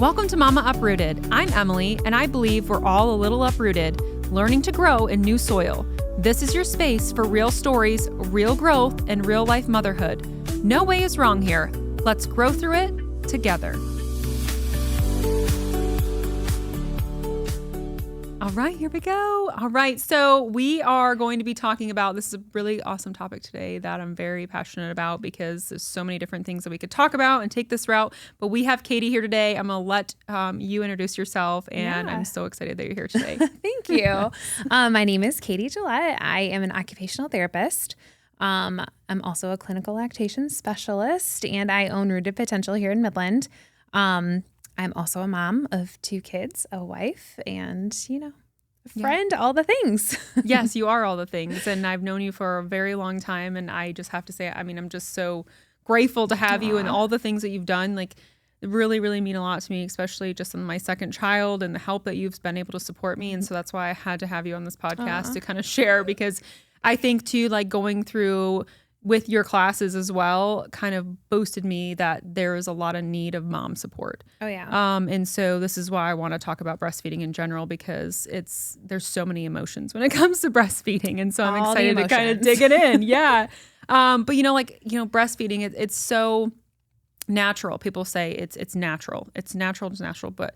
Welcome to Mama Uprooted. I'm Emily, and I believe we're all a little uprooted, learning to grow in new soil. This is your space for real stories, real growth, and real life motherhood. No way is wrong here. Let's grow through it together. All right, here we go. All right, so we are going to be talking about, this is a really awesome topic today that I'm very passionate about because there's so many different things that we could talk about and take this route. But we have Katie here today. I'm going to let you introduce yourself, and I'm so excited that you're here today. Thank you. My name is Katie Gillette. I am an occupational therapist. I'm also a clinical lactation specialist, and I own Rooted Potential here in Midland. I'm also a mom of 2 kids, a wife, and, a friend, all the things. Yes, you are all the things. And I've known you for a very long time. And I just have to say, I'm just so grateful to have you and all the things that you've done. Like, really, really mean a lot to me, especially just on my second child and the help that you've been able to support me. And so that's why I had to have you on this podcast to kind of share, because I think too, like going through with your classes as well kind of boosted me that there is a lot of need of mom support. Oh yeah. And so this is why I want to talk about breastfeeding in general, because there's so many emotions when it comes to breastfeeding. And so I'm excited to kind of dig it in. Yeah. But breastfeeding, it's so natural. People say it's natural. It's natural. But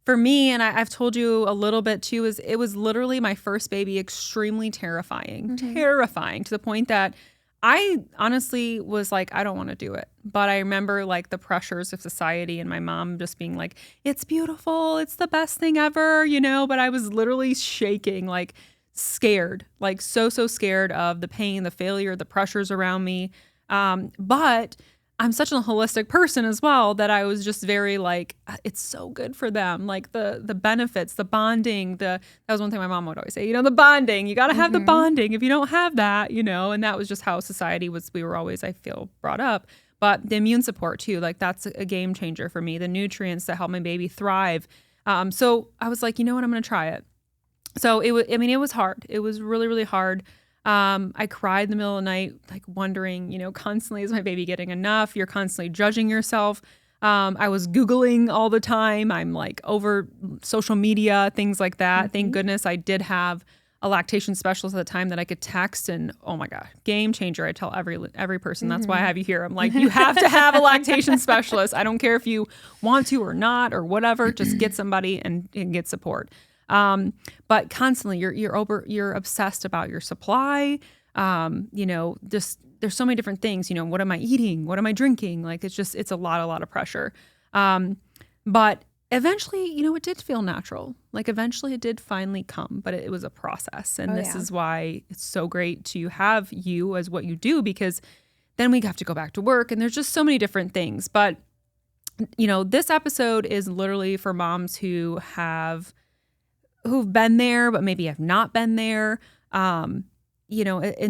for me, and I've told you a little bit too, it was literally my first baby, extremely terrifying to the point that I honestly was like, I don't want to do it. But I remember like the pressures of society and my mom just being like, it's beautiful. It's the best thing ever, but I was literally shaking, like scared, like so scared of the pain, the failure, the pressures around me. But I'm such a holistic person as well that I was just very like, it's so good for them. Like the benefits, the bonding, that was one thing my mom would always say, the bonding, you got to have the bonding. If you don't have that, and that was just how society we were always, I feel, brought up. But the immune support too, like that's a game changer for me, the nutrients that help my baby thrive. So I was like, you know what, I'm going to try it. So it was hard. It was really, really hard. I cried in the middle of the night, like wondering, constantly, is my baby getting enough? You're constantly judging yourself. I was Googling all the time. I'm like over social media, things like that. Thank goodness I did have a lactation specialist at the time that I could text, and oh my God, game changer. I tell every person, that's why I have you here. I'm like, you have to have a lactation specialist. I don't care if you want to or not or whatever, just get somebody and get support. But constantly you're obsessed about your supply. Just there's so many different things, what am I eating? What am I drinking? Like, it's a lot of pressure. But eventually, it did feel natural. Like eventually it did finally come, but it was a process. And this is why it's so great to have you as what you do, because then we have to go back to work and there's just so many different things. But, this episode is literally for moms who've been there, but maybe have not been there, and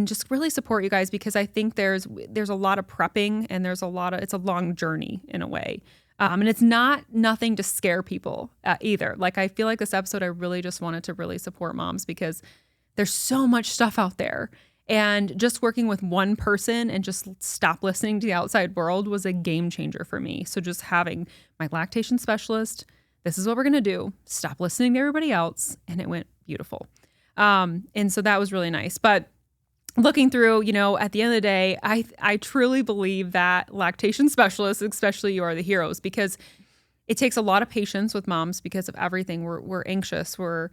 just really support you guys, because I think there's a lot of prepping and it's a long journey in a way. And it's nothing to scare people either. Like, I feel like this episode, I really just wanted to really support moms, because there's so much stuff out there, and just working with one person and just stop listening to the outside world was a game changer for me. So just having my lactation specialist, this is what we're going to do. Stop listening to everybody else. And it went beautiful. And so that was really nice. But looking through, at the end of the day, I truly believe that lactation specialists, especially you, are the heroes, because it takes a lot of patience with moms because of everything. We're anxious. We're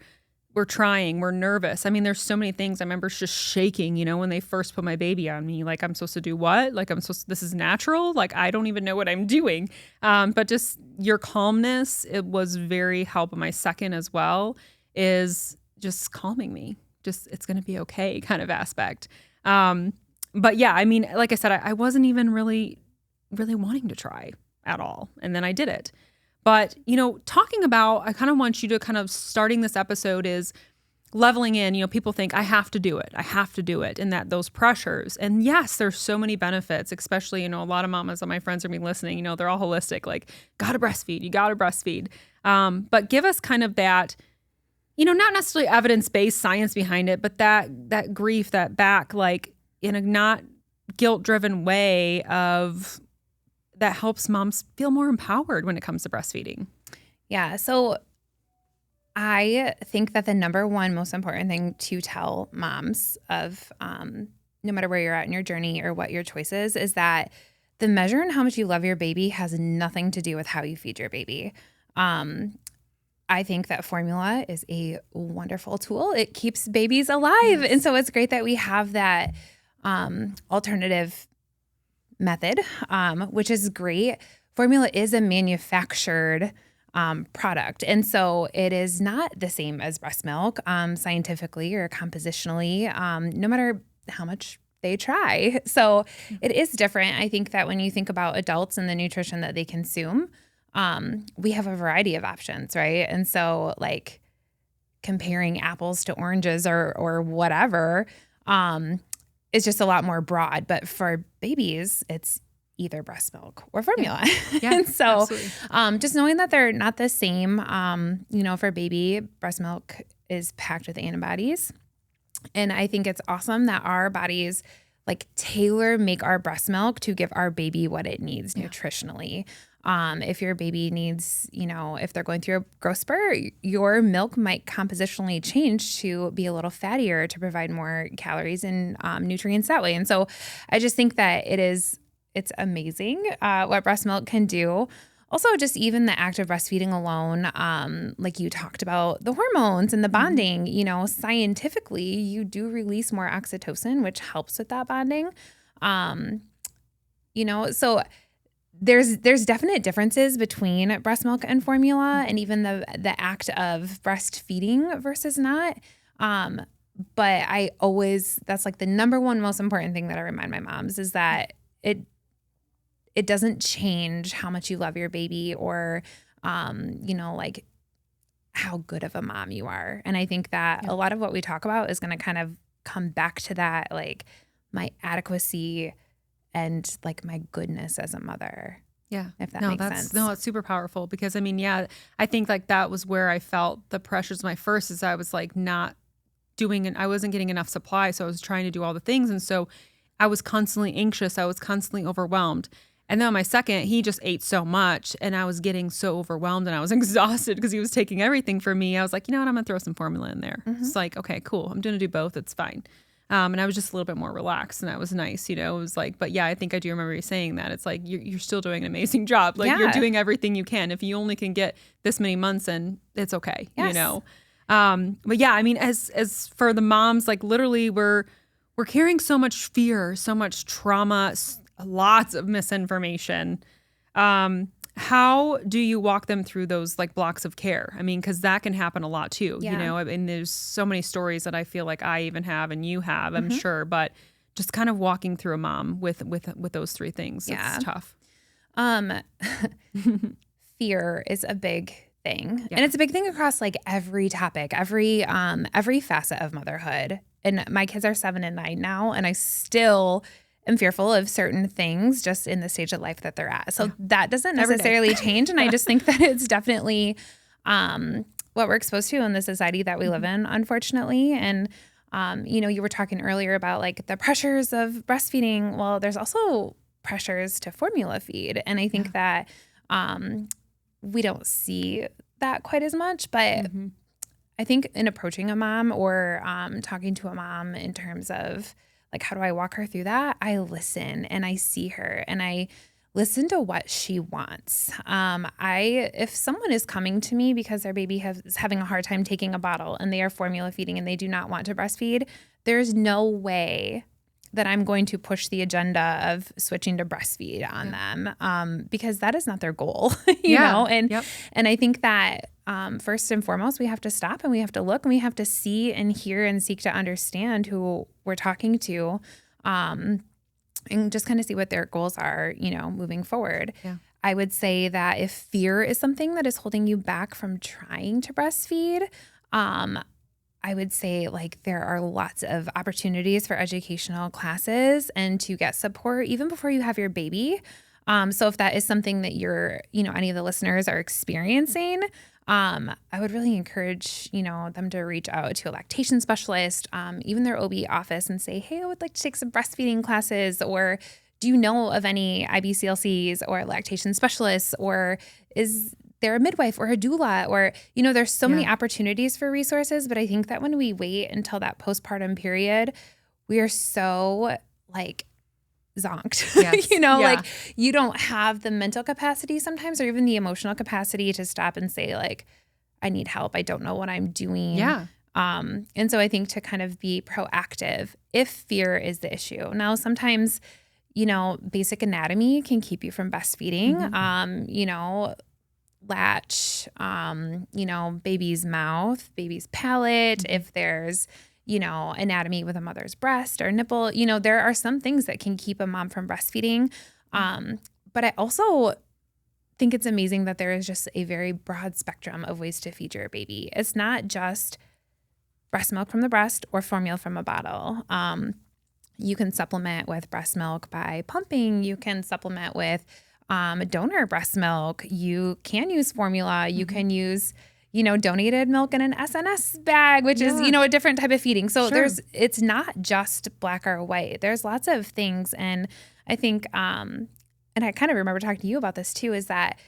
trying. We're nervous. I mean, there's so many things. I remember just shaking, when they first put my baby on me, like, I'm supposed to do what? Like, this is natural? Like, I don't even know what I'm doing. But just your calmness, it was very helpful. My second as well is just calming me. Just, it's going to be okay kind of aspect. But yeah, I mean, like I said, I wasn't even really, really wanting to try at all. And then I did it. But, talking about, I kind of want you to kind of starting this episode is leveling in, people think I have to do it. And that those pressures. And yes, there's so many benefits, especially, a lot of mamas that my friends are listening, they're all holistic, like, you gotta breastfeed. But give us kind of that, not necessarily evidence-based science behind it, but that grief, that back, like, in a not guilt-driven way of that helps moms feel more empowered when it comes to breastfeeding. Yeah. So I think that the number one most important thing to tell moms of no matter where you're at in your journey or what your choice is that the measure in how much you love your baby has nothing to do with how you feed your baby. I think that formula is a wonderful tool. It keeps babies alive. Yes. And so it's great that we have that alternative method, which is great. Formula is a manufactured product. And so it is not the same as breast milk scientifically or compositionally, no matter how much they try. So it is different. I think that when you think about adults and the nutrition that they consume, we have a variety of options, right? And so like comparing apples to oranges or whatever is just a lot more broad. But for babies, it's either breast milk or formula. Yeah, and so just knowing that they're not the same, for baby, breast milk is packed with antibodies. And I think it's awesome that our bodies like tailor make our breast milk to give our baby what it needs nutritionally. If your baby needs, if they're going through a growth spurt, your milk might compositionally change to be a little fattier to provide more calories and nutrients that way. And so I just think that it's amazing what breast milk can do. Also, just even the act of breastfeeding alone, like you talked about the hormones and the bonding, scientifically, you do release more oxytocin, which helps with that bonding. So there's definite differences between breast milk and formula and even the act of breastfeeding versus not. But that's like the number one most important thing that I remind my moms is that it doesn't change how much you love your baby or, like how good of a mom you are. And I think that a lot of what we talk about is going to kind of come back to that, like my adequacy and like my goodness as a mother. Yeah. If that makes sense. No, it's super powerful because I think like that was where I felt the pressures. My first is I was like not doing I wasn't getting enough supply. So I was trying to do all the things. And so I was constantly anxious. I was constantly overwhelmed. And then my second, he just ate so much and I was getting so overwhelmed and I was exhausted because he was taking everything from me. I was like, you know what? I'm going to throw some formula in there. It's like, okay, cool. I'm going to do both. It's fine. And I was just a little bit more relaxed and that was nice. It was like, but yeah, I think I do remember you saying that. It's like, you're still doing an amazing job. Like you're doing everything you can. If you only can get this many months in, it's okay. Yes. But yeah, I mean, as for the moms, like literally we're carrying so much fear, so much trauma, lots of misinformation. How do you walk them through those like blocks of care? I mean, because that can happen a lot too. I mean, there's so many stories that I feel like I even have and you have, I'm sure, but just kind of walking through a mom with those three things. It's tough. Fear is a big thing. And it's a big thing across like every topic, every facet of motherhood. And my kids are 7 and 9 now, and I still am fearful of certain things just in the stage of life that they're at. So that doesn't necessarily change. And I just think that it's definitely what we're exposed to in the society that we live in, unfortunately. And, you were talking earlier about like the pressures of breastfeeding. Well, there's also pressures to formula feed. And I think that we don't see that quite as much. But I think in approaching a mom or talking to a mom in terms of like, how do I walk her through that? I listen and I see her and I listen to what she wants. If someone is coming to me because their baby is having a hard time taking a bottle and they are formula feeding and they do not want to breastfeed, there's no way that I'm going to push the agenda of switching to breastfeed on them because that is not their goal, you know? And I think that first and foremost, we have to stop and we have to look and we have to see and hear and seek to understand who we're talking to and just kind of see what their goals are, moving forward. Yeah. I would say that if fear is something that is holding you back from trying to breastfeed, I would say like there are lots of opportunities for educational classes and to get support even before you have your baby. So if that is something that you're, any of the listeners are experiencing, I would really encourage, them to reach out to a lactation specialist, even their OB office and say, hey, I would like to take some breastfeeding classes, or do you know of any IBCLCs or lactation specialists, or is they're a midwife or a doula or, there's so many opportunities for resources. But I think that when we wait until that postpartum period, we are so like zonked, Yes. like you don't have the mental capacity sometimes or even the emotional capacity to stop and say like, I need help. I don't know what I'm doing. Yeah. And so I think to kind of be proactive if fear is the issue. Now, sometimes, basic anatomy can keep you from breastfeeding. Latch, baby's mouth, baby's palate, if there's, anatomy with a mother's breast or nipple, there are some things that can keep a mom from breastfeeding. But I also think it's amazing that there is just a very broad spectrum of ways to feed your baby. It's not just breast milk from the breast or formula from a bottle. You can supplement with breast milk by pumping. You can supplement with donor breast milk. You can use formula. You can use, donated milk in an SNS bag, which is, a different type of feeding. So it's not just black or white. There's lots of things. And I think, and I kind of remember talking to you about this too, is that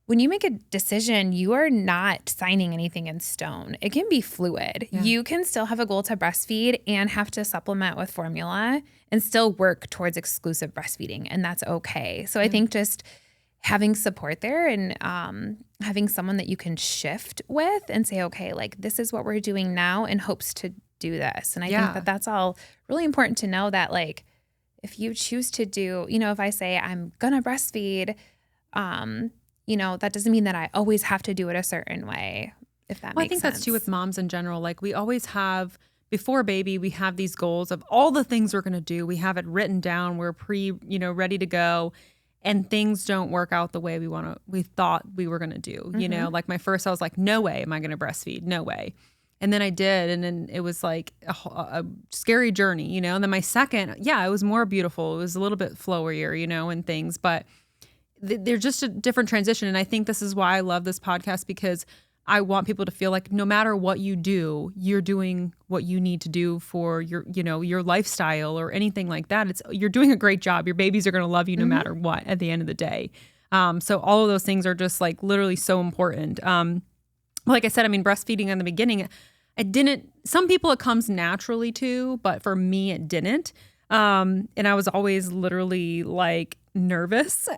when you make a decision, you are not signing anything in stone. It can be fluid. Yeah. You can still have a goal to breastfeed and have to supplement with formula and still work towards exclusive breastfeeding. And that's okay. So I think just having support there and having someone that you can shift with and say, okay, like this is what we're doing now in hopes to do this. And I think that that's all really important to know that like, if you choose to do, if I say I'm going to breastfeed, that doesn't mean that I always have to do it a certain way, if that makes sense. I think that's too with moms in general. Like we always have, before baby, we have these goals of all the things we're going to do. We have it written down. We're ready to go. And things don't work out the way we thought we were going to do. Like my first, I was like, no way am I going to breastfeed. No way. And then I did. And then it was like a scary journey, and then my second, it was more beautiful. It was a little bit flowier, and things, but they're just a different transition. And I think this is why I love this podcast, because I want people to feel like no matter what you do, you're doing what you need to do for your, your lifestyle or anything like that. You're doing a great job. Your babies are going to love you no matter what at the end of the day. So all of those things are just like literally so important. Like I said, breastfeeding in the beginning, some people it comes naturally to, but for me it didn't. And I was always literally like nervous.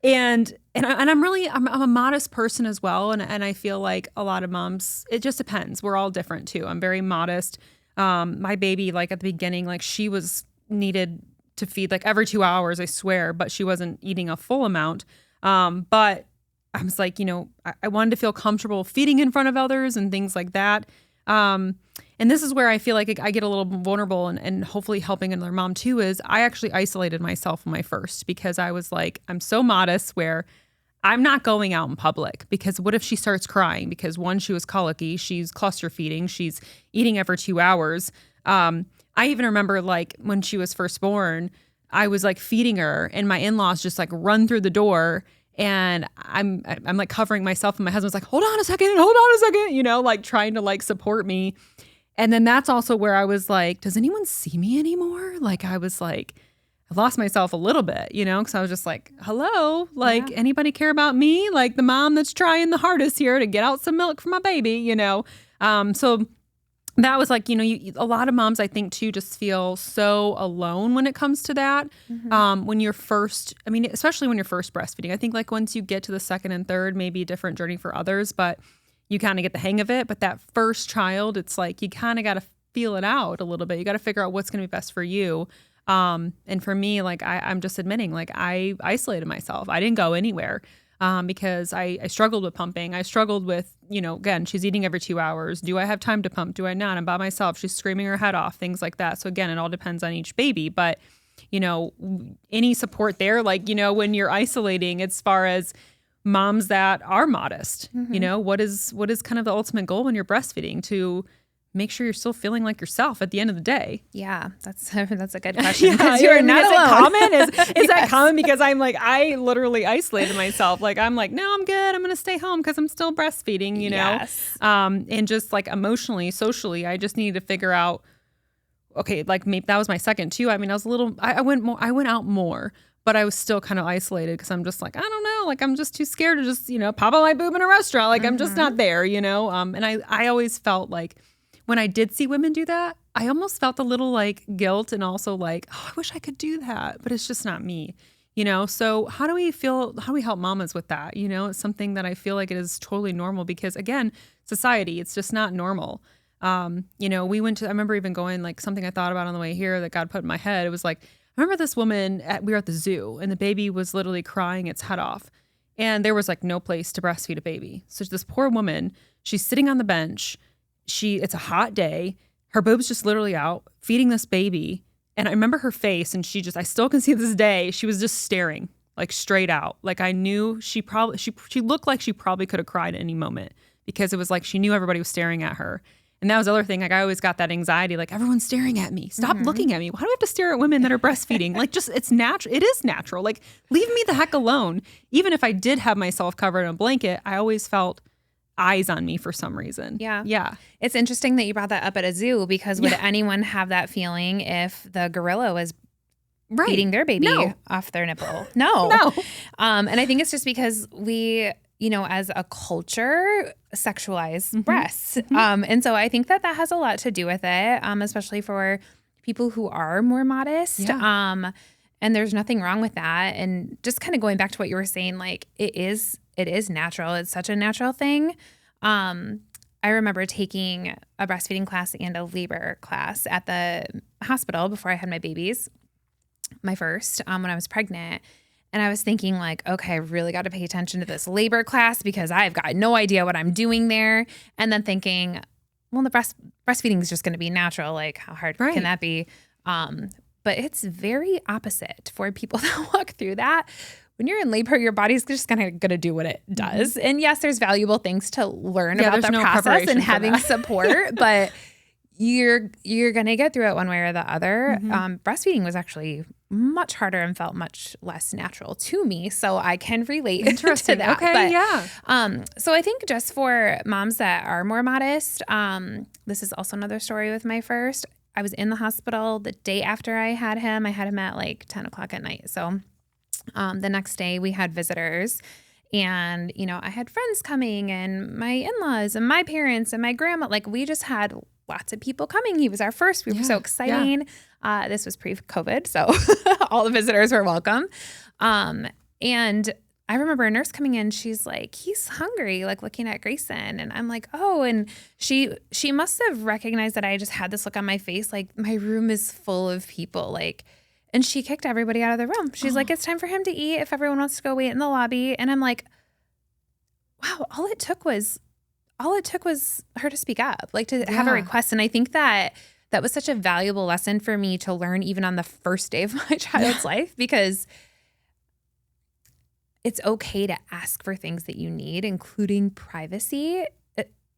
And I'm a modest person as well. And I feel like a lot of moms, it just depends. We're all different too. I'm very modest. My baby, like at the beginning, like she was needed to feed like every 2 hours, I swear, but she wasn't eating a full amount. But I was like, I wanted to feel comfortable feeding in front of others and things like that. And this is where I feel like I get a little vulnerable and hopefully helping another mom too, is I actually isolated myself on my first, because I was like, I'm so modest where I'm not going out in public, because what if she starts crying? Because one, she was colicky, she's cluster feeding, she's eating every 2 hours. I even remember like when she was first born, I was like feeding her and my in-laws just like run through the door. And I'm like covering myself, and my husband's like, hold on a second, like trying to like support me. And then that's also where I was like, does anyone see me anymore? Like, I was like, I lost myself a little bit, because I was just like, hello, like anybody care about me? Like the mom that's trying the hardest here to get out some milk for my baby, So that was like, a lot of moms, I think too, just feel so alone when it comes to that. When you're first, especially when you're first breastfeeding, I think like once you get to the second and third, maybe a different journey for others, but you kind of get the hang of it. But that first child, it's like, you kind of got to feel it out a little bit. You got to figure out what's going to be best for you. And for me, like, I'm just admitting, like, I isolated myself. I didn't go anywhere. Because I struggled with pumping. I struggled with, again, she's eating every 2 hours. Do I have time to pump? Do I not? I'm by myself. She's screaming her head off, things like that. So again, it all depends on each baby. But, any support there, like, when you're isolating as far as moms that are modest, what is kind of the ultimate goal when you're breastfeeding? To make sure you're still feeling like yourself at the end of the day. Yeah, that's a good question. Because you're not alone. Is that common? Because I'm like, I literally isolated myself. Like, I'm like, no, I'm good. I'm going to stay home because I'm still breastfeeding, Yes. And just like emotionally, socially, I just needed to figure out, okay, like maybe that was my second too. I went out more, But I was still kind of isolated because I'm just like, I don't know, like I'm just too scared to just, pop on my boob in a restaurant. Like I'm just not there, And I always felt like when I did see women do that, I almost felt a little like guilt and also like, oh, I wish I could do that, but it's just not me. So how do we help mamas with that? It's something that I feel like it is totally normal because again, society, it's just not normal. I remember even going like something I thought about on the way here that God put in my head. It was like, I remember this woman, we were at the zoo and the baby was literally crying its head off and there was like no place to breastfeed a baby. So this poor woman, she's sitting on the bench. It's a hot day. Her boob's just literally out feeding this baby. And I remember her face and I still can see this day. She was just staring like straight out. Like I knew she looked like she probably could have cried at any moment because it was like she knew everybody was staring at her. And that was the other thing. Like I always got that anxiety, like everyone's staring at me. Stop looking at me. Why do we have to stare at women that are breastfeeding? Like it's natural. It is natural. Like leave me the heck alone. Even if I did have myself covered in a blanket, I always felt eyes on me for some reason. Yeah. Yeah. It's interesting that you brought that up at a zoo because would anyone have that feeling if the gorilla was feeding their baby off their nipple? No. No. And I think it's just because we, as a culture, sexualize breasts. And so I think that has a lot to do with it, especially for people who are more modest. Yeah. And there's nothing wrong with that. And just kind of going back to what you were saying, like it is natural. It's such a natural thing. I remember taking a breastfeeding class and a labor class at the hospital before I had my babies, my first, when I was pregnant. And I was thinking like, okay, I really got to pay attention to this labor class because I've got no idea what I'm doing there. And then thinking, well, the breastfeeding is just going to be natural. Like how hard can that be? But it's very opposite for people that walk through that. When you're in labor, your body's just kind of going to do what it does. And yes, there's valuable things to learn about the process and having support, but you're going to get through it one way or the other. Breastfeeding was actually much harder and felt much less natural to me. So I can relate to that. Okay, but, yeah. So I think just for moms that are more modest, this is also another story with my first. I was in the hospital the day after I had him. I had him at like 10 o'clock at night. So the next day we had visitors and, I had friends coming and my in-laws and my parents and my grandma. Like we just had lots of people coming. He was our first. We were so exciting. Yeah. This was pre-COVID. So all the visitors were welcome. And I remember a nurse coming in, she's like, he's hungry, like looking at Grayson. And I'm like, oh, and she must have recognized that I just had this look on my face. Like my room is full of people. Like, and she kicked everybody out of the room. She's like, it's time for him to eat if everyone wants to go wait in the lobby. And I'm like, wow, all it took was her to speak up, like to have a request. And I think that was such a valuable lesson for me to learn even on the first day of my child's life, because it's okay to ask for things that you need, including privacy,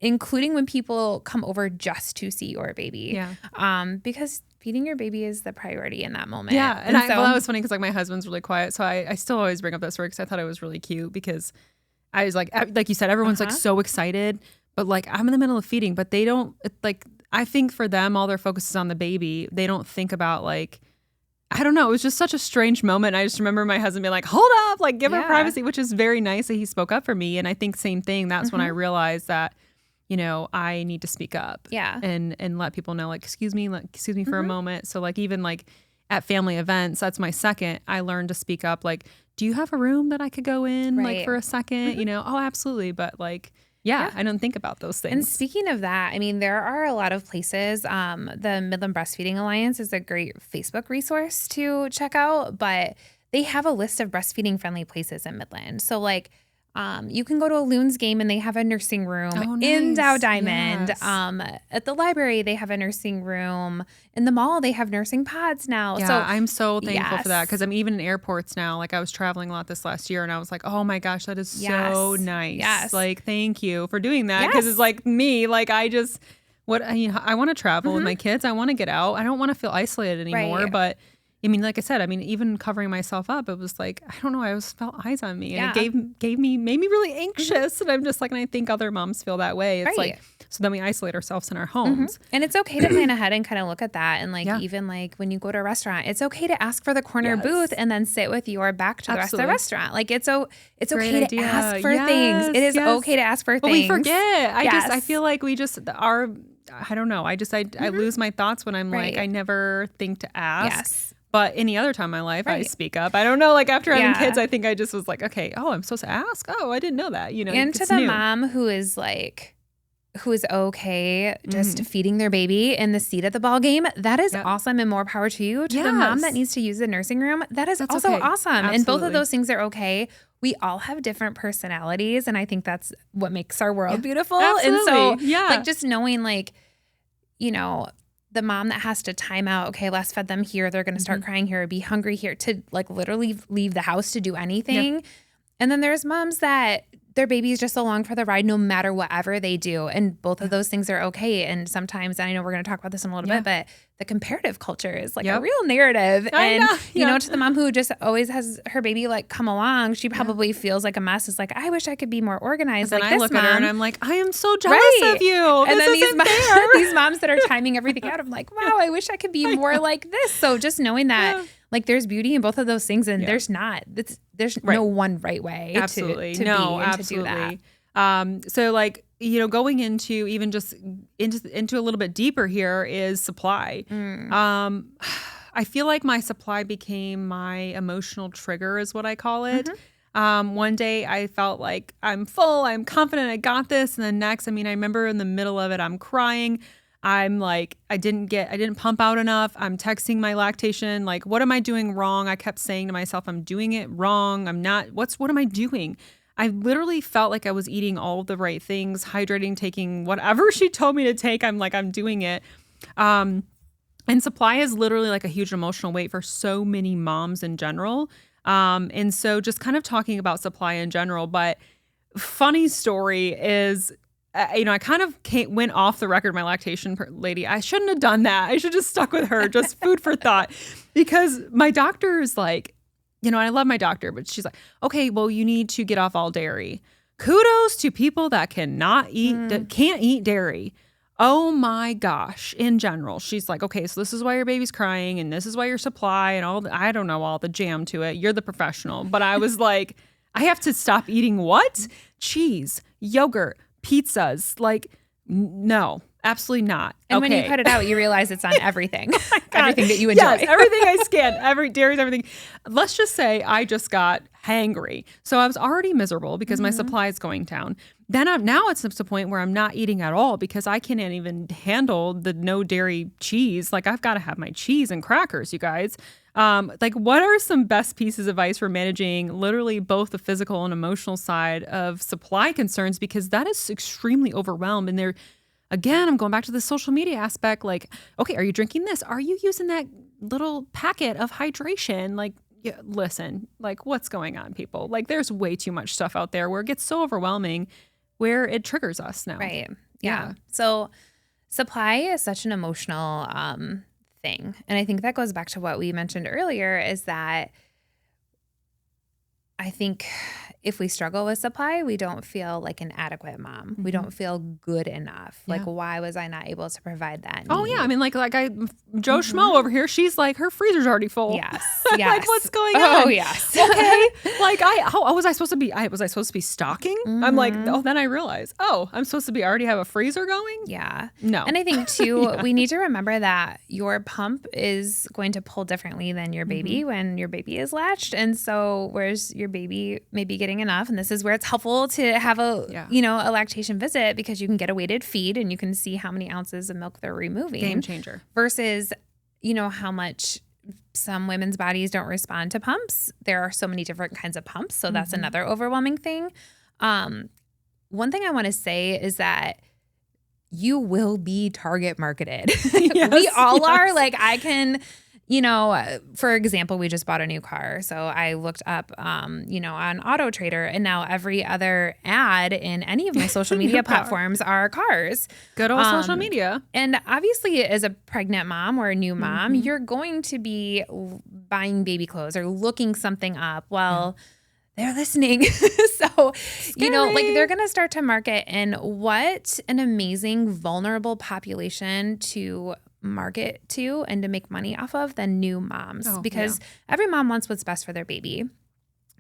including when people come over just to see your baby. Yeah. Because feeding your baby is the priority in that moment. Yeah. And so, that was funny because like my husband's really quiet. So I still always bring up that story because I thought it was really cute because I was like you said, everyone's like so excited, but like I'm in the middle of feeding, but they don't like, I think for them, all their focus is on the baby. They don't think about like, I don't know. It was just such a strange moment. I just remember my husband being like, hold up, like give her privacy, which is very nice that he spoke up for me. And I think same thing. That's when I realized that, I need to speak up and let people know, like, excuse me for a moment. So like, even like at family events, that's my second, I learned to speak up. Like, do you have a room that I could go in like for a second, oh, absolutely. But like, I don't think about those things. And speaking of that, I mean, there are a lot of places. The Midland Breastfeeding Alliance is a great Facebook resource to check out, but they have a list of breastfeeding friendly places in Midland. So like, you can go to a Loons game and they have a nursing room in Dow Diamond. Yes. At the library, they have a nursing room. In the mall, they have nursing pods now. Yeah, so I'm so thankful for that because I'm even in airports now. Like I was traveling a lot this last year and I was like, oh my gosh, that is so nice. Yes. Like, thank you for doing that because it's like me, like I want to travel with my kids. I want to get out. I don't want to feel isolated anymore, but I mean, like I said, I mean, even covering myself up, it was like, I don't know, I always felt eyes on me, and it made me really anxious. And I'm just like, and I think other moms feel that way. It's like, so then we isolate ourselves in our homes. And it's okay to plan ahead and kind of look at that. And like, even like when you go to a restaurant, it's okay to ask for the corner booth and then sit with your back to the rest of the restaurant. Like it's okay to ask for things. It is okay to ask for things. But we forget. I feel like we just are, I don't know. I lose my thoughts when I'm like, I never think to ask. Yes. But any other time in my life, I speak up. I don't know. Like after having kids, I think I just was like, okay, I'm supposed to ask. Oh, I didn't know that. You know, and to the mom who is okay just feeding their baby in the seat at the ball game, that is awesome and more power to you. To the mom that needs to use the nursing room, that's also awesome. Absolutely. And both of those things are okay. We all have different personalities, and I think that's what makes our world beautiful. Absolutely. And so like just knowing like, you know, the mom that has to time out, okay, last fed them here, they're going to start crying here, be hungry here, to like literally leave the house to do anything. Yeah. And then there's moms that their baby's just along for the ride no matter whatever they do. And both of those things are okay. And sometimes, and I know we're going to talk about this in a little bit, but the comparative culture is like a real narrative. And, you know, to the mom who just always has her baby like come along, she probably feels like a mess. It's like, I wish I could be more organized. And like I look at her and I'm like, I am so jealous of you. And then these moms that are timing everything out, I'm like, wow, I wish I could be more like this. So just knowing that like there's beauty in both of those things, and there's no one right way to do that. So like, you know, going into even just into a little bit deeper here is supply. I feel like my supply became my emotional trigger is what I call it. One day I felt like I'm full, I'm confident, I got this. And then next, I mean, I remember in the middle of it, I'm crying. I'm like, I didn't pump out enough. I'm texting my lactation. Like, what am I doing wrong? I kept saying to myself, I'm doing it wrong. I'm not, what am I doing? I literally felt like I was eating all of the right things, hydrating, taking whatever she told me to take. I'm like, I'm doing it. And supply is literally like a huge emotional weight for so many moms in general. And so just kind of talking about supply in general, but funny story is, you know, I kind of went off the record, my lactation lady. I shouldn't have done that. I should just stuck with her, just food for thought, because my doctor is like, you know, I love my doctor, but she's like, okay, well, you need to get off all dairy. Kudos to people that can't eat dairy. Oh my gosh. In general, she's like, okay, so this is why your baby's crying, and this is why your supply and all I don't know, all the jam to it. You're the professional. But I was like, I have to stop eating what? Cheese, yogurt, pizzas. Like, no, absolutely not. And when you cut it out, you realize it's on everything. Everything that you enjoy. Yes, everything I scan, dairies, everything. Let's just say I just got hangry. So I was already miserable because my supply is going down. Then now it's to the point where I'm not eating at all because I can't even handle the no dairy cheese. Like, I've got to have my cheese and crackers, you guys. Like, what are some best pieces of advice for managing literally both the physical and emotional side of supply concerns? Because that is extremely overwhelmed. And again, I'm going back to the social media aspect. Like, okay, are you drinking this? Are you using that little packet of hydration? Like, yeah, listen, like, what's going on, people? Like, there's way too much stuff out there where it gets so overwhelming where it triggers us now. Right. Yeah. So supply is such an emotional thing. And I think that goes back to what we mentioned earlier, is that I think if we struggle with supply, we don't feel like an adequate mom. We don't feel good enough. Yeah. Like, why was I not able to provide that need? Oh yeah. I mean, like Joe Schmo over here, she's like, her freezer's already full. Yes. Like, what's going on? Oh yes. Okay. Like, how was I supposed to be? Was I supposed to be stocking? I'm like, then I realized, I'm supposed to be already have a freezer going. Yeah. No. And I think too, we need to remember that your pump is going to pull differently than your baby when your baby is latched. And so whereas your baby may be getting enough, and this is where it's helpful to have a lactation visit, because you can get a weighted feed and you can see how many ounces of milk they're removing. Game changer. Versus, you know, how much some women's bodies don't respond to pumps. There are so many different kinds of pumps, so that's another overwhelming thing. One thing I want to say is that you will be target marketed. Yes, we all are. Like, I can, you know, for example, we just bought a new car. So I looked up, on Auto Trader, and now every other ad in any of my social media platforms are cars. Good old social media. And obviously, as a pregnant mom or a new mom, you're going to be buying baby clothes or looking something up, well, they're listening. So, you know, like they're going to start to market, and what an amazing vulnerable population to market to and to make money off of than new moms, because every mom wants what's best for their baby.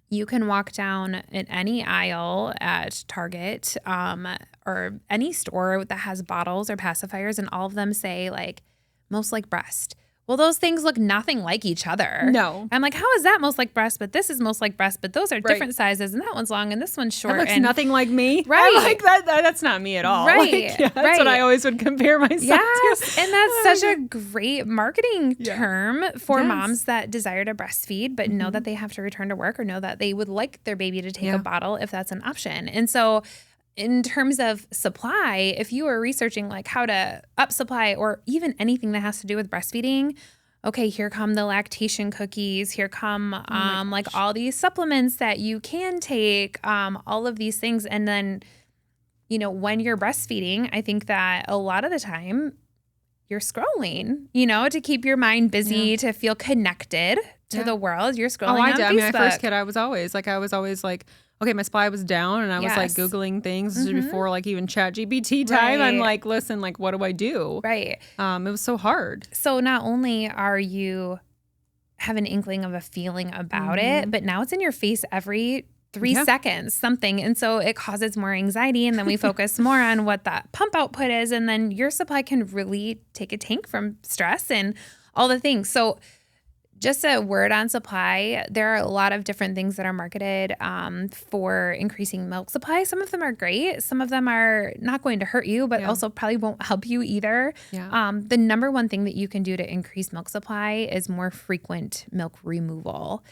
You can walk down in any aisle at Target or any store that has bottles or pacifiers, and all of them say like most like breast. Well, those things look nothing like each other. No. I'm like, how is that most like breast, but this is most like breast, but those are different sizes, and that one's long and this one's short. That looks nothing like me. Right. I'm like, that's not me at all. Right. Like, that's what I always would compare myself to. And that's such a great marketing term for moms that desire to breastfeed, but know that they have to return to work, or know that they would like their baby to take a bottle if that's an option. And so in terms of supply, if you are researching like how to up supply or even anything that has to do with breastfeeding, okay, here come the lactation cookies, here come like all these supplements that you can take, all of these things. And then, you know, when you're breastfeeding, I think that a lot of the time you're scrolling, you know, to keep your mind busy, to feel connected to the world. You're scrolling on Facebook. I mean, my first kid, I was always like, okay, my supply was down, and I was like Googling things. This was before like even ChatGPT time. I'm like, listen, like, what do I do? Right. It was so hard. So not only are you have an inkling of a feeling about it, but now it's in your face every 3 seconds, something. And so it causes more anxiety, and then we focus more on what that pump output is, and then your supply can really take a tank from stress and all the things. So just a word on supply, there are a lot of different things that are marketed for increasing milk supply. Some of them are great. Some of them are not going to hurt you, but also probably won't help you either. Yeah. The number one thing that you can do to increase milk supply is more frequent milk removal,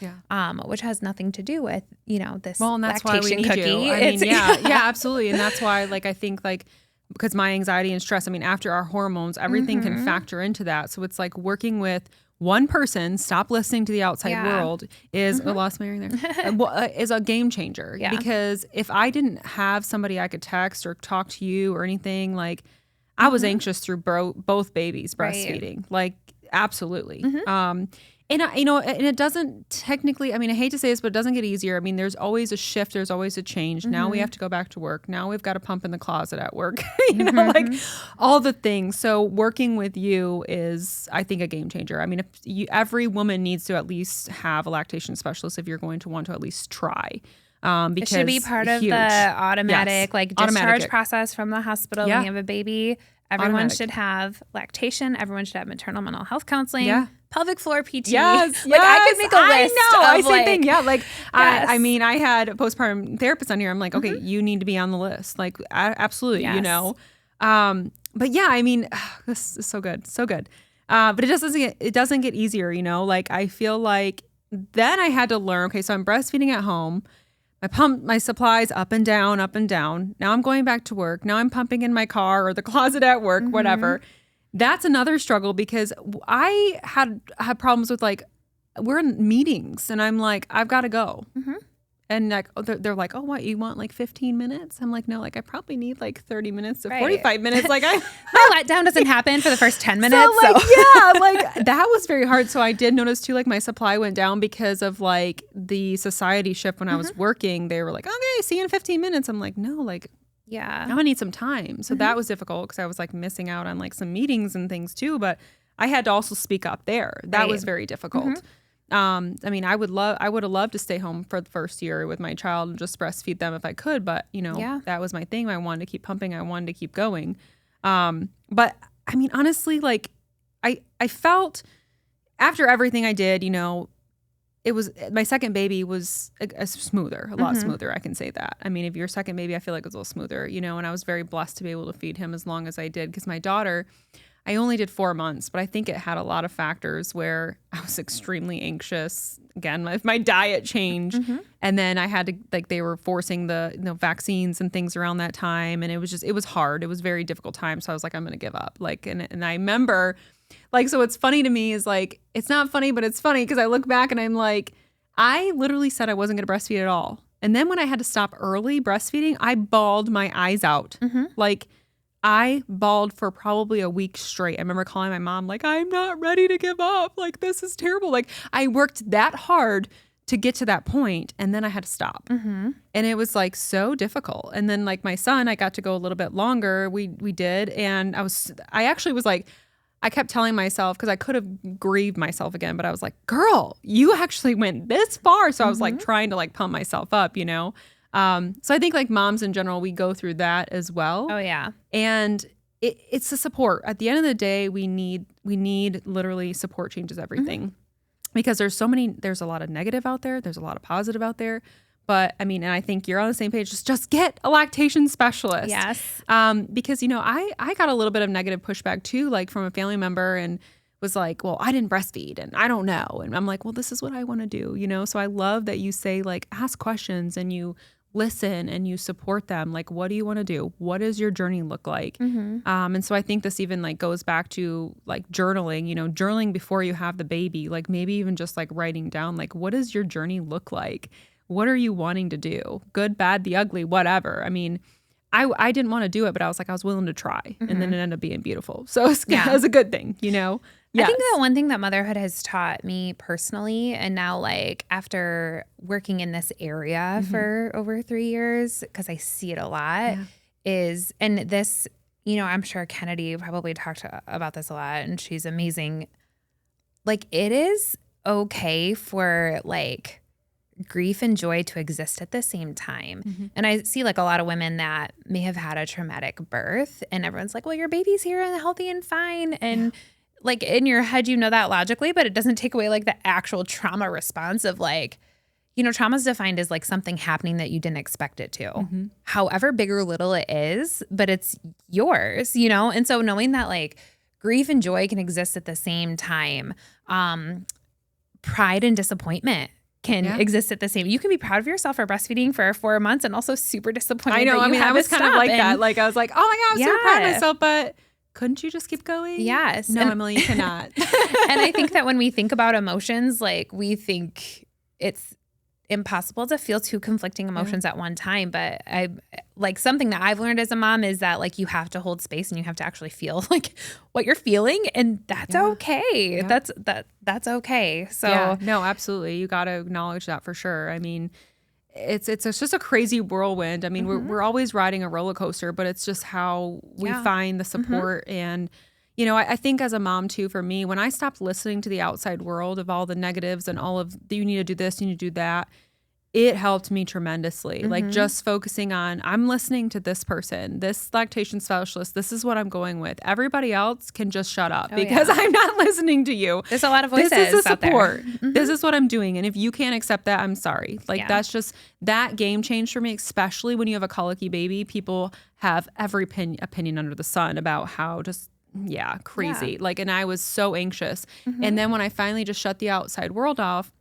which has nothing to do with, you know, this and that's lactation why we need cookie. You. I mean, yeah, absolutely. And that's why, like, I think, like, because my anxiety and stress, I mean, after our hormones, everything can factor into that. So it's like working with one person, stop listening to the outside world, is I lost my hearing there. Is a game changer. Yeah. Because if I didn't have somebody I could text or talk to you or anything, like I was anxious through both babies breastfeeding, like absolutely. And you know, and it doesn't technically, I mean, I hate to say this, but it doesn't get easier. I mean, there's always a shift. There's always a change. Now we have to go back to work. Now we've got a pump in the closet at work, you know, like all the things. So working with you is, I think, a game changer. I mean, every woman needs to at least have a lactation specialist if you're going to want to at least try. Because it should be part of the automatic discharge process from the hospital when you have a baby. Everyone should have lactation. Everyone should have maternal mental health counseling. Pelvic floor PT. Yes, like I could make a list. I of same thing. Yeah, like I mean, I had a postpartum therapist on here. I'm like, okay, you need to be on the list. Like, absolutely, you know. But yeah, I mean, this is so good, so good. But it doesn't get easier, you know. Like I feel like then I had to learn. Okay, so I'm breastfeeding at home. My supply's up and down, up and down. Now I'm going back to work. Now I'm pumping in my car or the closet at work, whatever. That's another struggle because I had problems with like, we're in meetings and I'm like, I've got to go. And like, they're like, oh, what, you want like 15 minutes? I'm like, no, like I probably need like 30 minutes to 45 minutes. Like my letdown doesn't happen for the first 10 minutes. So like that was very hard. So I did notice too, like my supply went down because of like the society shift when I was working. They were like, okay, see you in 15 minutes. I'm like, no, like, now I need some time. So that was difficult because I was like missing out on like some meetings and things too. But I had to also speak up there. That was very difficult. I mean, I would have loved to stay home for the first year with my child and just breastfeed them if I could. But, you know, that was my thing. I wanted to keep pumping. I wanted to keep going. But I mean, honestly, like I felt after everything I did, you know, it was my second baby was a smoother, a lot smoother. I can say that. I mean, if your second baby, I feel like it was a little smoother, you know, and I was very blessed to be able to feed him as long as I did because my daughter, I only did 4 months, but I think it had a lot of factors where I was extremely anxious. Again, if my diet changed and then I had to, like, they were forcing the vaccines and things around that time. And it was hard. It was a very difficult time. So I was like, I'm going to give up. Like, and I remember, like, so what's funny to me is like, it's not funny, but it's funny because I look back and I'm like, I literally said I wasn't going to breastfeed at all. And then when I had to stop early breastfeeding, I bawled my eyes out. Like, I bawled for probably a week straight. I remember calling my mom like, I'm not ready to give up. Like, this is terrible. Like, I worked that hard to get to that point, and then I had to stop. And it was like so difficult. And then like my son, I got to go a little bit longer. We did. And I actually was like, I kept telling myself, because I could have grieved myself again, but I was like, girl, you actually went this far. So I was like trying to like pump myself up, you know? So I think like moms in general, we go through that as well. Oh yeah. And it's the support. At the end of the day, we need literally support changes everything. Because there's a lot of negative out there. There's a lot of positive out there. But I mean, and I think you're on the same page. Just get a lactation specialist. Yes. Because, you know, I got a little bit of negative pushback too, like from a family member, and was like, well, I didn't breastfeed and I don't know. And I'm like, well, this is what I want to do, you know? So I love that you say like, ask questions and you listen and you support them. Like, what do you want to do? What does your journey look like? And so I think this even like goes back to like journaling, you know, journaling before you have the baby, like maybe even just like writing down, like, what does your journey look like? What are you wanting to do? Good, bad, the ugly, whatever. I mean, I didn't want to do it, but I was willing to try. And then it ended up being beautiful. So it was a good thing, you know? Yes. I think that one thing that motherhood has taught me personally, and now like after working in this area for over 3 years, because I see it a lot, is, and this, you know, I'm sure Kennedy probably talked about this a lot, and she's amazing. Like, it is okay for like grief and joy to exist at the same time. And I see like a lot of women that may have had a traumatic birth, and everyone's like, well, your baby's here and healthy and fine. And like in your head, you know that logically, but it doesn't take away like the actual trauma response of like, you know, trauma is defined as like something happening that you didn't expect it to, however big or little it is, but it's yours, you know? And so knowing that like grief and joy can exist at the same time, pride and disappointment can exist at the same. You can be proud of yourself for breastfeeding for 4 months and also super disappointed. I know. That you I was kind of like that. Like I was like, oh my God, I'm super proud of myself, but couldn't you just keep going? Yes. No, Emily, you cannot. And I think that when we think about emotions, like we think it's impossible to feel two conflicting emotions at one time. But I like something that I've learned as a mom is that like you have to hold space and you have to actually feel like what you're feeling, and that's okay. Yeah. That's okay. So no, absolutely. You got to acknowledge that for sure. I mean, it's just a crazy whirlwind. I mean, we're always riding a roller coaster, but it's just how we find the support. And, you know, I think as a mom too, for me, when I stopped listening to the outside world of all the negatives and all of you need to do this, you need to do that, it helped me tremendously. Like just focusing on, I'm listening to this person, this lactation specialist, this is what I'm going with. Everybody else can just shut up because I'm not listening to you. There's a lot of voices This is out support. there. This is what I'm doing. And if you can't accept that, I'm sorry. Like that's just, that game changed for me, especially when you have a colicky baby. People have every opinion under the sun about how just, crazy. Like, and I was so anxious. And then when I finally just shut the outside world off,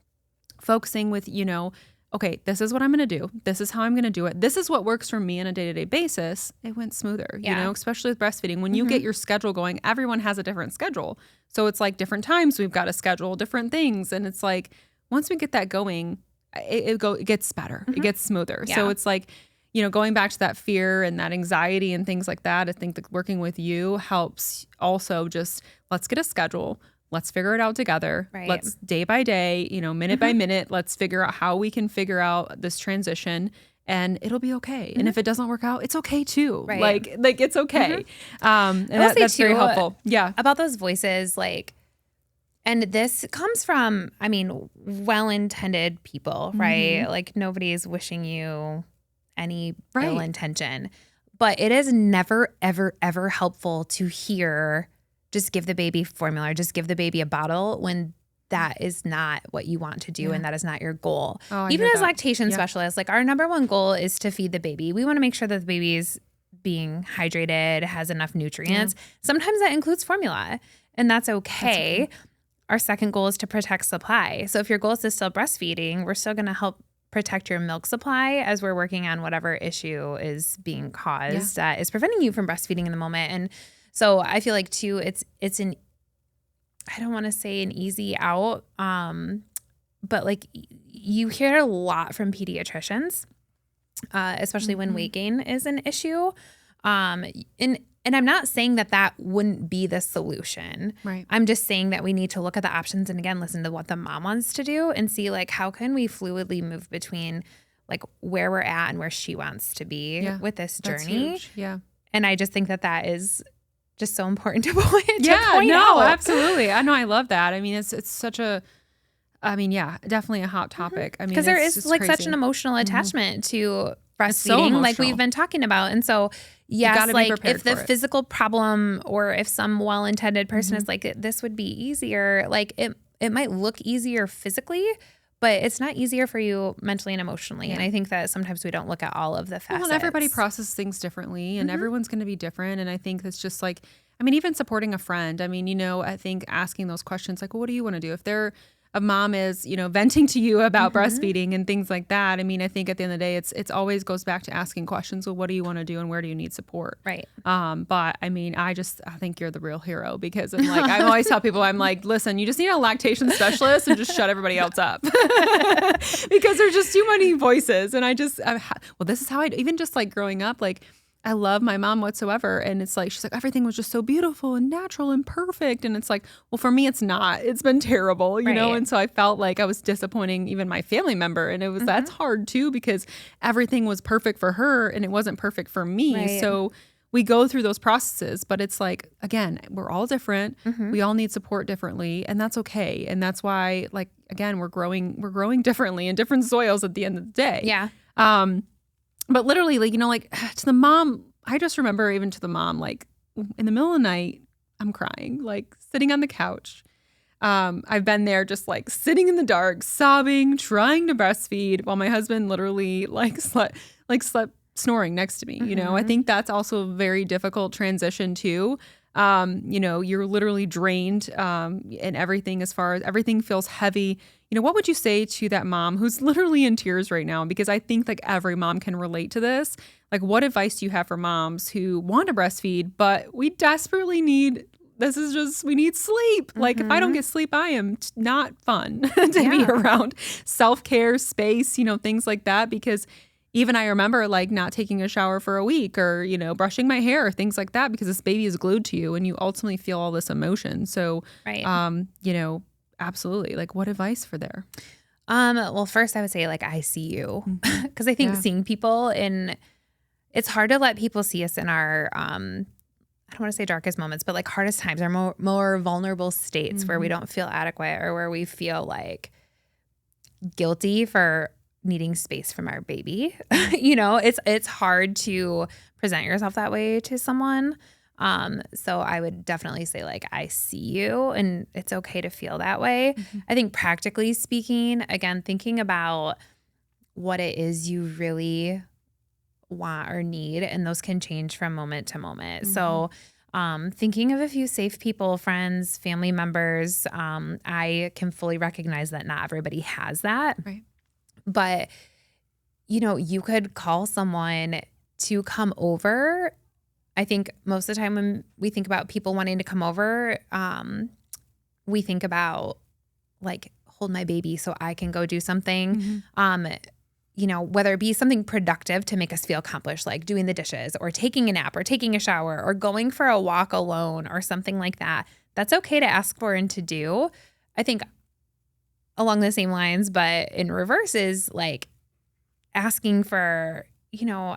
focusing with, you know, okay, this is what I'm going to do. This is how I'm going to do it. This is what works for me on a day-to-day basis. It went smoother, you know, especially with breastfeeding. When you get your schedule going, everyone has a different schedule. So it's like different times we've got to schedule different things. And it's like, once we get that going, it gets better. It gets smoother. So it's like, you know, going back to that fear and that anxiety and things like that, I think that working with you helps also. Just let's get a schedule. Let's figure it out together. Right. Let's day by day, you know, minute by minute, let's figure out how we can figure out this transition, and it'll be okay. And if it doesn't work out, it's okay too. Right. Like it's okay. And that's very helpful. Yeah. About those voices, like, and this comes from, I mean, well-intended people, right? Like nobody's wishing you any ill intention, but it is never, ever, ever helpful to hear, just give the baby formula, or just give the baby a bottle, when that is not what you want to do and that is not your goal. Even as lactation specialists, like our number one goal is to feed the baby. We want to make sure that the baby is being hydrated, has enough nutrients. Sometimes that includes formula, and that's okay. Our second goal is to protect supply. So if your goal is to still breastfeeding, we're still going to help protect your milk supply as we're working on whatever issue is being caused that is preventing you from breastfeeding in the moment. And so I feel like too, it's an, I don't want to say an easy out, but like you hear a lot from pediatricians, especially when weight gain is an issue. And And I'm not saying that wouldn't be the solution. Right. I'm just saying that we need to look at the options and again, listen to what the mom wants to do and see like, how can we fluidly move between like where we're at and where she wants to be with this journey. That's huge. Yeah. And I just think that is just so important to point no, out. Absolutely. I know. I love that. I mean, it's such a, definitely a hot topic. I mean, because there is like such an emotional attachment to breastfeeding, like we've been talking about. And so, yes, like if the physical problem or if some well-intended person is like, this would be easier, like it might look easier physically, but it's not easier for you mentally and emotionally. Yeah. And I think that sometimes we don't look at all of the facets. Well, and everybody processes things differently and everyone's going to be different. And I think that's just like, I mean, even supporting a friend, I mean, you know, I think asking those questions, like, well, what do you want to do? If a mom is, you know, venting to you about breastfeeding and things like that. I mean, I think at the end of the day, it's always goes back to asking questions. Well, what do you want to do and where do you need support? Right. But I mean, I think you're the real hero because I'm like, I always tell people, I'm like, listen, you just need a lactation specialist and just shut everybody else up because there's just too many voices. And this is how even just like growing up, like, I love my mom whatsoever. And it's like, she's like, everything was just so beautiful and natural and perfect. And it's like, well, for me, it's not. It's been terrible, you know? And so I felt like I was disappointing even my family member. And it was, that's hard too, because everything was perfect for her and it wasn't perfect for me. Right. So we go through those processes, but it's like, again, we're all different. We all need support differently, and that's okay. And that's why, like, again, we're growing differently in different soils at the end of the day. Yeah. But literally, like, you know, like to the mom, I just remember even to the mom, like in the middle of the night, I'm crying, like sitting on the couch. I've been there just like sitting in the dark, sobbing, trying to breastfeed while my husband literally slept snoring next to me. You know, I think that's also a very difficult transition too. You know, you're literally drained and everything, as far as everything feels heavy. You know, what would you say to that mom who's literally in tears right now? Because I think like every mom can relate to this. Like, what advice do you have for moms who want to breastfeed, but we desperately need, we need sleep. Like, if I don't get sleep, I am not fun to be around. Self-care, space, you know, things like that. Because even I remember like not taking a shower for a week or, you know, brushing my hair or things like that because this baby is glued to you and you ultimately feel all this emotion. So, you know, absolutely. Like, what advice for there? Well, first I would say like, I see you, because I think seeing people it's hard to let people see us in our, I don't want to say darkest moments, but like hardest times, our more vulnerable states where we don't feel adequate or where we feel like guilty for needing space from our baby. You know, it's hard to present yourself that way to someone. So I would definitely say like, I see you and it's okay to feel that way. I think practically speaking, again, thinking about what it is you really want or need, and those can change from moment to moment. So thinking of a few safe people, friends, family members, I can fully recognize that not everybody has that. Right. But, you know, you could call someone to come over. I think most of the time when we think about people wanting to come over, we think about like, hold my baby so I can go do something. You know, whether it be something productive to make us feel accomplished, like doing the dishes or taking a nap or taking a shower or going for a walk alone or something like that. That's okay to ask for and to do. I think along the same lines, but in reverse is like asking for, you know,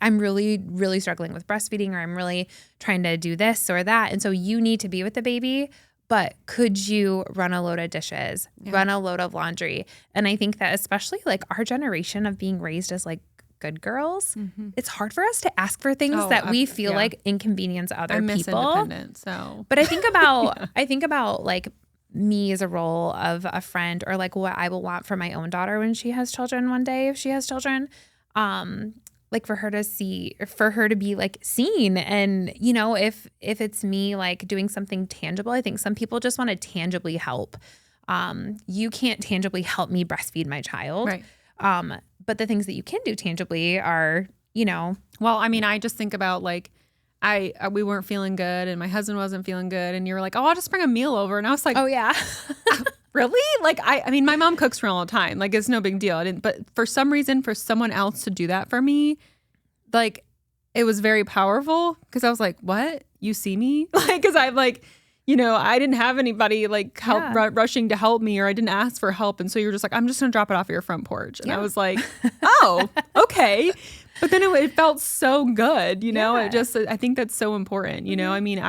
I'm really, really struggling with breastfeeding, or I'm really trying to do this or that. And so you need to be with the baby, but could you run a load of dishes, run a load of laundry? And I think that especially like our generation of being raised as like good girls, it's hard for us to ask for things that we feel like inconvenience other people. Independent, so. But I think about, I think about like me as a role of a friend, or like what I will want for my own daughter when she has children one day, if she has children. Like for her to be like seen. And, you know, if it's me like doing something tangible, I think some people just want to tangibly help. You can't tangibly help me breastfeed my child. Right. But the things that you can do tangibly are, you know. Well, I mean, I just think about like, we weren't feeling good and my husband wasn't feeling good. And you were like, oh, I'll just bring a meal over. And I was like, oh yeah. Really? Like, I mean, my mom cooks for me all the time. Like, it's no big deal. But for some reason, for someone else to do that for me, like, it was very powerful because I was like, what? You see me? Like, because I'm like, I didn't have anybody like rushing to help me, or I didn't ask for help. And so you're just like, I'm just going to drop it off at your front porch. And I was like, oh, okay. But then it felt so good, I think that's so important, I mean,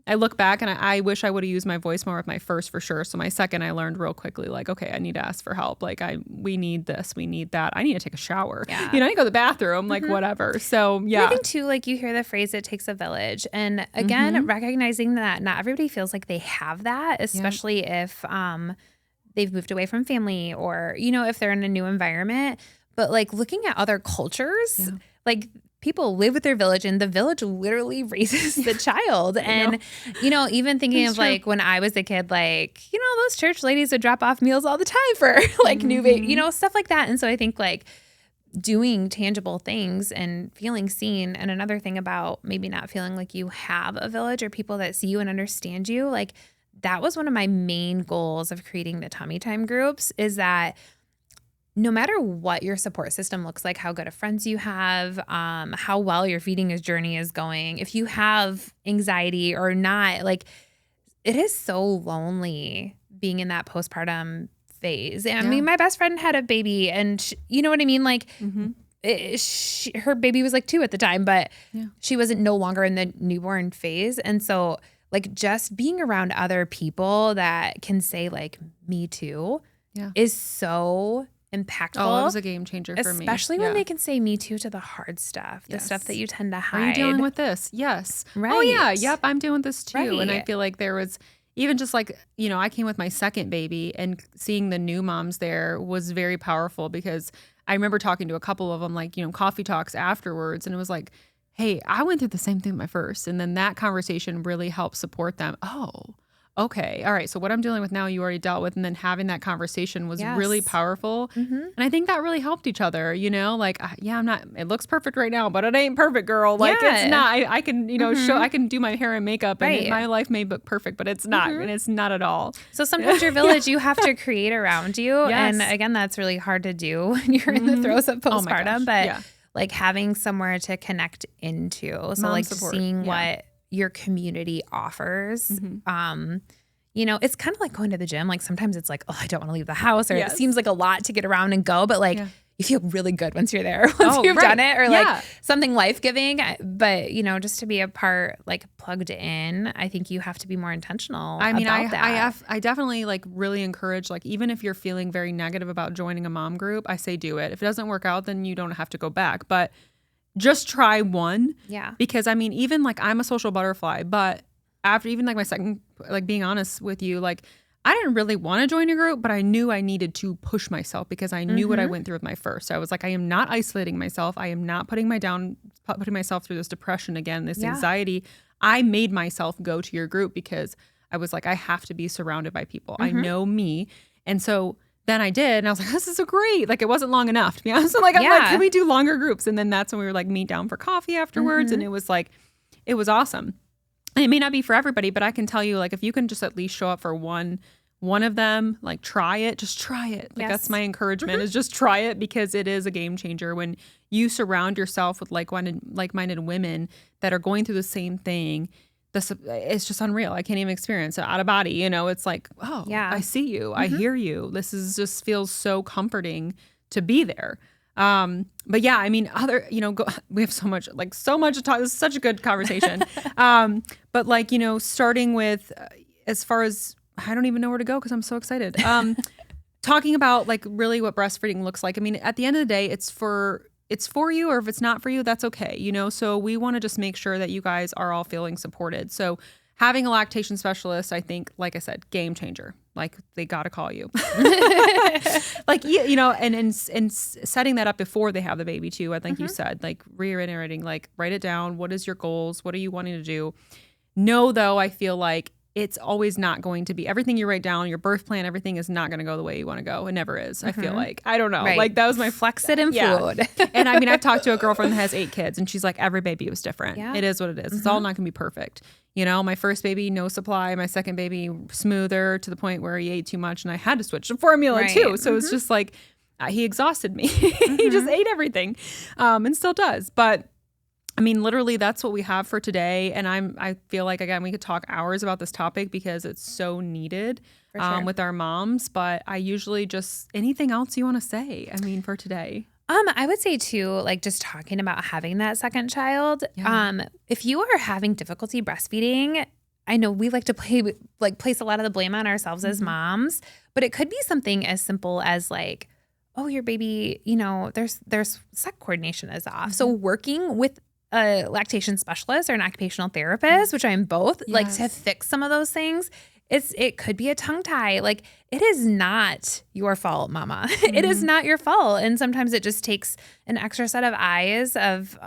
I look back and I wish I would have used my voice more with my first for sure. So my second, I learned real quickly, like, okay, I need to ask for help. Like we need this, we need that. I need to take a shower. Yeah. I need to go to the bathroom, like whatever. So yeah. I think too, like you hear the phrase, it takes a village. And again, recognizing that not everybody feels like they have that, especially if they've moved away from family or, if they're in a new environment. But like looking at other cultures, like people live with their village and the village literally raises the child. And, even thinking of like when I was a kid, like, those church ladies would drop off meals all the time for like new baby, stuff like that. And so I think like doing tangible things and feeling seen. And another thing about maybe not feeling like you have a village or people that see you and understand you, like that was one of my main goals of creating the Tummy Time groups, is that no matter what your support system looks like, how good of friends you have, how well your feeding journey is going, if you have anxiety or not, like it is so lonely being in that postpartum phase. And I mean, my best friend had a baby and you know what I mean? Like her baby was like 2 at the time, but she wasn't no longer in the newborn phase. And so like just being around other people that can say like, me too is so impactful. Oh, it was a game changer for me. Especially when they can say me too to the hard stuff, the stuff that you tend to hide. Are you dealing with this? Yes. Right. Oh yeah. Yep. I'm dealing with this too. Right. And I feel like there was even just like, I came with my second baby and seeing the new moms there was very powerful because I remember talking to a couple of them, like, coffee talks afterwards. And it was like, hey, I went through the same thing with my first. And then that conversation really helped support them. Oh, okay. All right. So what I'm dealing with now, you already dealt with. And then having that conversation was really powerful. And I think that really helped each other, like, I'm not, it looks perfect right now, but it ain't perfect, girl. Like it's not, I can, show, I can do my hair and makeup and my life may look perfect, but it's not, and it's not at all. So sometimes your village you have to create around you. And again, that's really hard to do when you're in the throes of postpartum, but like having somewhere to connect into. So like support. Seeing what your community offers. It's kind of like going to the gym. Like sometimes it's like, oh, I don't want to leave the house, or it seems like a lot to get around and go, but like you feel really good once you're there, once you've done it, or like something life-giving. But, just to be a part, like plugged in, I think you have to be more intentional about that. I definitely like really encourage, like, even if you're feeling very negative about joining a mom group, I say do it. If it doesn't work out, then you don't have to go back. But just try one. Yeah. Because I mean, even like I'm a social butterfly, but after even like my second, like being honest with you, like I didn't really want to join a group, but I knew I needed to push myself because I knew what I went through with my first. So I was like, I am not isolating myself. I am not putting myself through this depression again, this anxiety. I made myself go to your group because I was like, I have to be surrounded by people. I know me. And so then I did, and I was like, this is so great. Like, it wasn't long enough, to be honest. So like, I'm like, can we do longer groups? And then that's when we were like, meet down for coffee afterwards. And it was like, it was awesome. And it may not be for everybody, but I can tell you, like, if you can just at least show up for one of them, like, try it. Just try it. Like, that's my encouragement is just try it, because it is a game changer when you surround yourself with like-minded women that are going through the same thing. It's just unreal. I can't even experience it out of body. It's like, oh, I see you. I hear you. This is just feels so comforting to be there. But yeah, I mean, we have so much to talk. This is such a good conversation. But like, starting with, as far as, I don't even know where to go because I'm so excited. Talking about like really what breastfeeding looks like. I mean, at the end of the day, it's for you, or if it's not for you, that's okay. So we want to just make sure that you guys are all feeling supported. So having a lactation specialist, I think, like I said, game changer. Like, they got to call you. Like, and setting that up before they have the baby too. I think you said, like, reiterating, like, write it down. What is your goals? What are you wanting to do? No, though, I feel like it's always not going to be everything you write down, your birth plan, everything is not going to go the way you want to go. It never is. I feel like, I don't know. Right. Like, that was my flex it in food. And I mean, I've talked to a girlfriend that has 8 kids, and she's like, every baby was different. Yeah. It is what it is. It's all not going to be perfect. My first baby, no supply. My second baby, smoother, to the point where he ate too much and I had to switch to formula too. So it's just like, he exhausted me. He just ate everything, and still does. But I mean, literally that's what we have for today. And I feel like, again, we could talk hours about this topic because it's so needed with our moms. But I usually just, anything else you want to say, I mean, for today? I would say too, like just talking about having that second child. Yeah. If you are having difficulty breastfeeding, I know we like to place a lot of the blame on ourselves as moms, but it could be something as simple as like, oh, your baby, there's suck coordination is off. So working with a lactation specialist or an occupational therapist, which I'm both, like to fix some of those things. It could be a tongue tie. Like, it is not your fault, mama. It is not your fault. And sometimes it just takes an extra set of eyes of,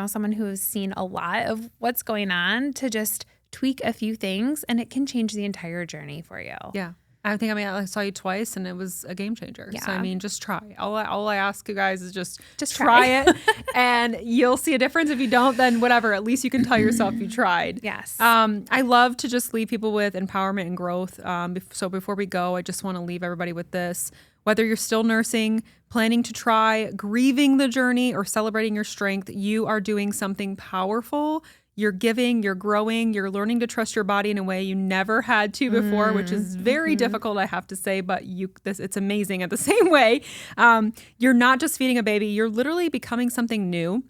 someone who has seen a lot of what's going on to just tweak a few things, and it can change the entire journey for you. Yeah. I saw you twice and it was a game changer. Yeah. So, I mean, just try. All I ask you guys is just try it and you'll see a difference. If you don't, then whatever, at least you can tell yourself you tried. Yes. I love to just leave people with empowerment and growth. So before we go, I just want to leave everybody with this. Whether you're still nursing, planning to try, grieving the journey, or celebrating your strength, you are doing something powerful. You're giving, you're growing, you're learning to trust your body in a way you never had to before, which is very difficult, I have to say, but it's amazing at the same way. You're not just feeding a baby, you're literally becoming something new.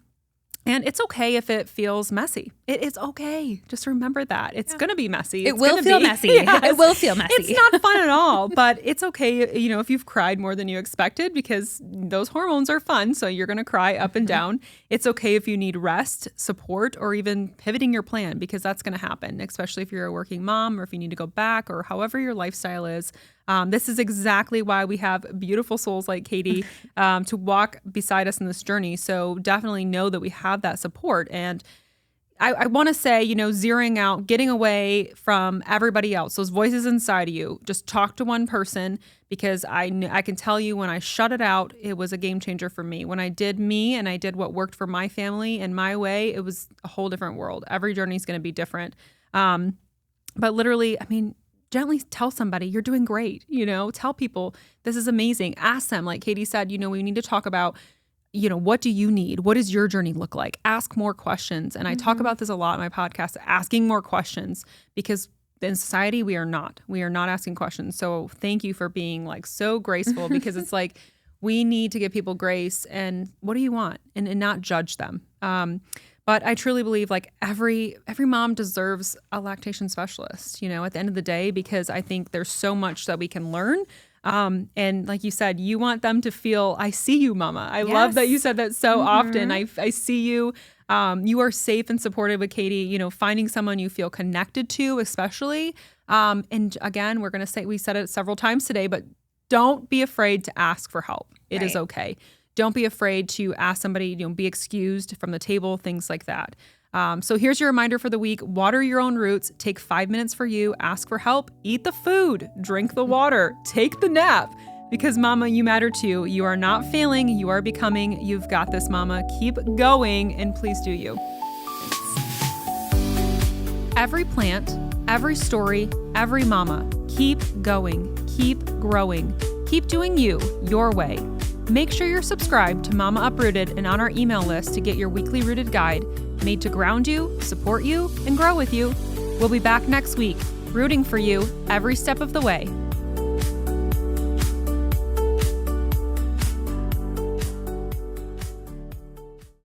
And it's okay if it feels messy. It is okay. Just remember that. It's going to be messy. It will feel messy. Yes. It will feel messy. It's not fun at all, but it's okay, if you've cried more than you expected, because those hormones are fun. So you're going to cry up and down. It's okay if you need rest, support, or even pivoting your plan, because that's going to happen, especially if you're a working mom or if you need to go back or however your lifestyle is. This is exactly why we have beautiful souls like Katie to walk beside us in this journey. So definitely know that we have that support. And I want to say, zeroing out, getting away from everybody else, those voices inside of you, just talk to one person, because I can tell you when I shut it out, it was a game changer for me. When I did me and I did what worked for my family and my way, it was a whole different world. Every journey is going to be different. But literally, gently tell somebody you're doing great, tell people this is amazing. Ask them, like Katie said, we need to talk about, what do you need? What does your journey look like? Ask more questions. And I talk about this a lot in my podcast, asking more questions, because in society, we are not asking questions. So thank you for being like so graceful, because it's like, we need to give people grace and what do you want, and not judge them. But I truly believe like every mom deserves a lactation specialist, at the end of the day, because I think there's so much that we can learn. And like you said, you want them to feel, I see you, mama. I love that you said that so often. I see you. You are safe and supported with Katie, finding someone you feel connected to, especially. And again, we're going to say, we said it several times today, but don't be afraid to ask for help. It is okay. Don't be afraid to ask somebody, be excused from the table, things like that. So here's your reminder for the week. Water your own roots. Take 5 minutes for you. Ask for help. Eat the food. Drink the water. Take the nap. Because mama, you matter too. You are not failing. You are becoming. You've got this, mama. Keep going, and please do you. Thanks. Every plant, every story, every mama. Keep going. Keep growing. Keep doing you, your way. Make sure you're subscribed to Mama Uprooted and on our email list to get your weekly Rooted guide, made to ground you, support you, and grow with you. We'll be back next week, rooting for you every step of the way.